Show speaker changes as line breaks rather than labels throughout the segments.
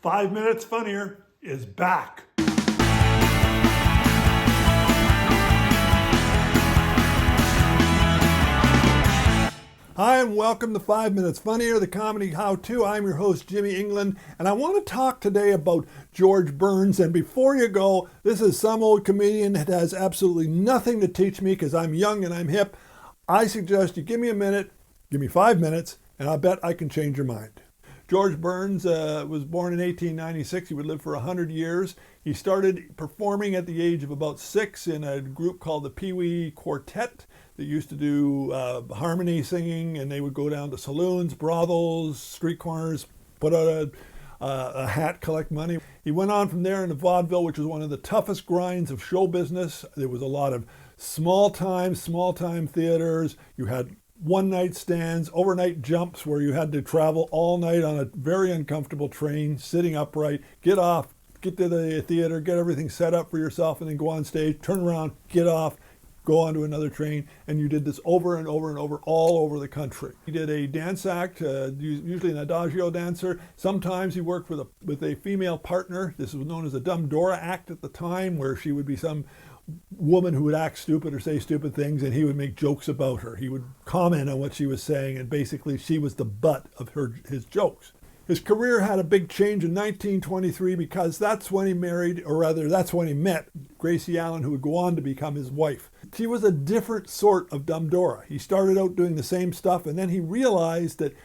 5 Minutes Funnier is back. Hi, and welcome to 5 Minutes Funnier, the comedy how-to. I'm your host, Jimmy England, and I want to talk today about George Burns. And before you go, this is some old comedian that has absolutely nothing to teach me because I'm young and I'm hip. I suggest you give me a minute, give me 5 minutes, and I'll bet I can change your mind. George Burns was born in 1896. He would live for 100 years. He started performing at the age of about 6 in a group called the Pee Wee Quartet that used to do harmony singing, and they would go down to saloons, brothels, street corners, put out a hat, collect money. He went on from there into vaudeville, which was one of the toughest grinds of show business. There was a lot of small time theaters. You had one-night stands, overnight jumps where you had to travel all night on a very uncomfortable train, sitting upright, get off, get to the theater, get everything set up for yourself, and then go on stage, turn around, get off, go on to another train, and you did this over and over and over all over the country. He did a dance act, usually an adagio dancer. Sometimes he worked with a female partner. This was known as a Dumb Dora act at the time, where she would be some woman who would act stupid or say stupid things, and he would make jokes about her. He would comment on what she was saying, and basically she was the butt of his jokes. His career had a big change in 1923 because that's when he married, or rather that's when he met Gracie Allen, who would go on to become his wife. She was a different sort of Dumb Dora. He started out doing the same stuff, and then he realized that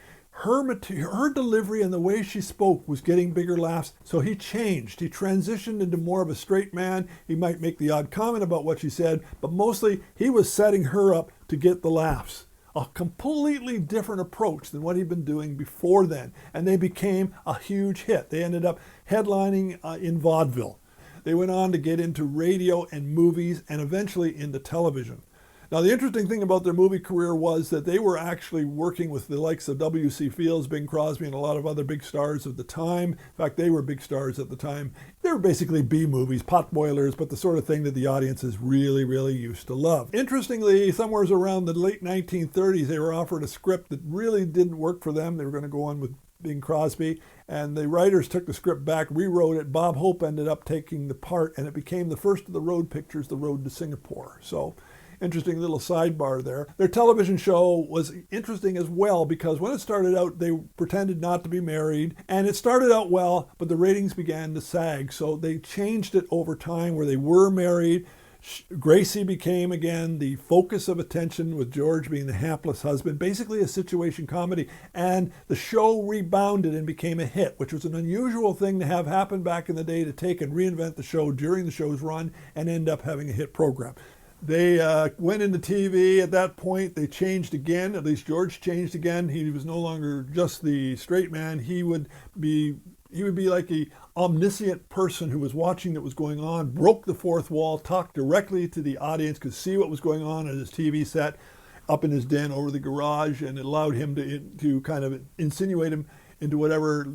her delivery and the way she spoke was getting bigger laughs, so he changed. He transitioned into more of a straight man. He might make the odd comment about what she said, but mostly he was setting her up to get the laughs. A completely different approach than what he'd been doing before then, and they became a huge hit. They ended up headlining in vaudeville. They went on to get into radio and movies and eventually into television. Now, the interesting thing about their movie career was that they were actually working with the likes of W.C. Fields, Bing Crosby, and a lot of other big stars of the time. In fact, they were big stars at the time. They were basically B movies, potboilers, but the sort of thing that the audiences really, really used to love. Interestingly, somewhere around the late 1930s, they were offered a script that really didn't work for them. They were going to go on with Bing Crosby, and the writers took the script back, rewrote it. Bob Hope ended up taking the part, and it became the first of the road pictures, The Road to Singapore. So, interesting little sidebar there. Their television show was interesting as well because when it started out, they pretended not to be married, and it started out well, but the ratings began to sag. So they changed it over time where they were married. Gracie became again the focus of attention, with George being the hapless husband, basically a situation comedy. And the show rebounded and became a hit, which was an unusual thing to have happen back in the day, to take and reinvent the show during the show's run and end up having a hit program. They went into TV at that point. They changed again. At least George changed again. He was no longer just the straight man. He would be like a omniscient person who was watching what was going on, broke the fourth wall, talked directly to the audience, could see what was going on at his TV set up in his den over the garage, and it allowed him to kind of insinuate him into whatever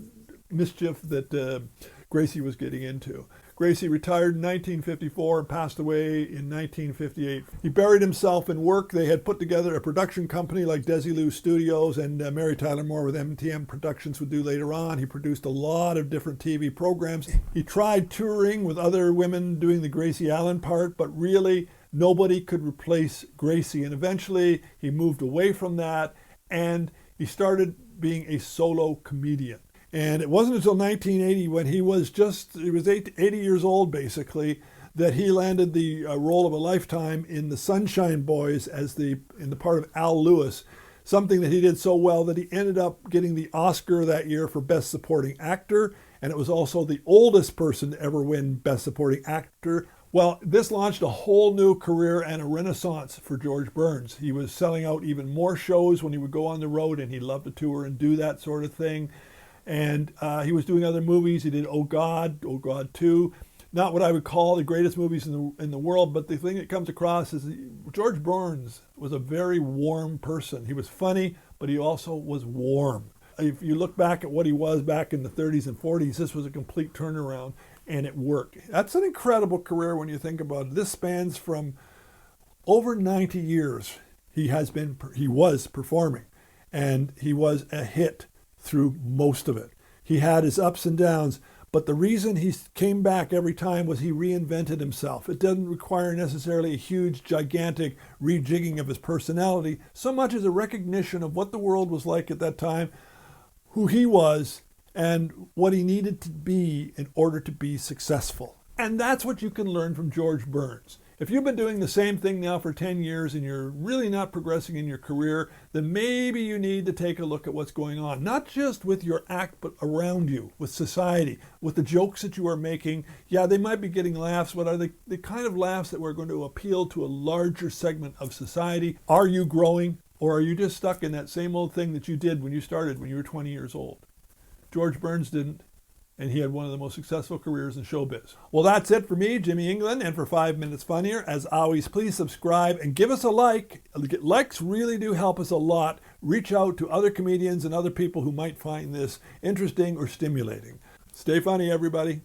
mischief that Gracie was getting into. Gracie retired in 1954 and passed away in 1958. He buried himself in work. They had put together a production company like Desilu Studios, and Mary Tyler Moore with MTM Productions would do later on. He produced a lot of different TV programs. He tried touring with other women doing the Gracie Allen part, but really nobody could replace Gracie. And eventually he moved away from that, and he started being a solo comedian. And it wasn't until 1980, when he was 80 years old basically, that he landed the role of a lifetime in The Sunshine Boys in the part of Al Lewis, something that he did so well that he ended up getting the Oscar that year for Best Supporting Actor, and it was also the oldest person to ever win Best Supporting Actor. Well, this launched a whole new career and a renaissance for George Burns. He was selling out even more shows when he would go on the road, and he loved to tour and do that sort of thing. And he was doing other movies. He did Oh God 2. Not what I would call the greatest movies in the world, but the thing that comes across is George Burns was a very warm person. He was funny, but he also was warm. If you look back at what he was back in the 30s and 40s, this was a complete turnaround, and it worked. That's an incredible career when you think about it. This spans from over 90 years. He was performing, and he was a hit through most of it. He had his ups and downs, But the reason he came back every time was he reinvented himself. It doesn't require necessarily a huge, gigantic rejigging of his personality, so much as a recognition of what the world was like at that time, who he was, and what he needed to be in order to be successful. And that's what you can learn from George Burns. If you've been doing the same thing now for 10 years and you're really not progressing in your career, then maybe you need to take a look at what's going on. Not just with your act, but around you, with society, with the jokes that you are making. Yeah, they might be getting laughs, but are they the kind of laughs that were going to appeal to a larger segment of society? Are you growing, or are you just stuck in that same old thing that you did when you started when you were 20 years old? George Burns didn't. And he had one of the most successful careers in showbiz. Well, that's it for me, Jimmy England, and for 5 Minutes Funnier. As always, please subscribe and give us a like. Likes really do help us a lot. Reach out to other comedians and other people who might find this interesting or stimulating. Stay funny, everybody.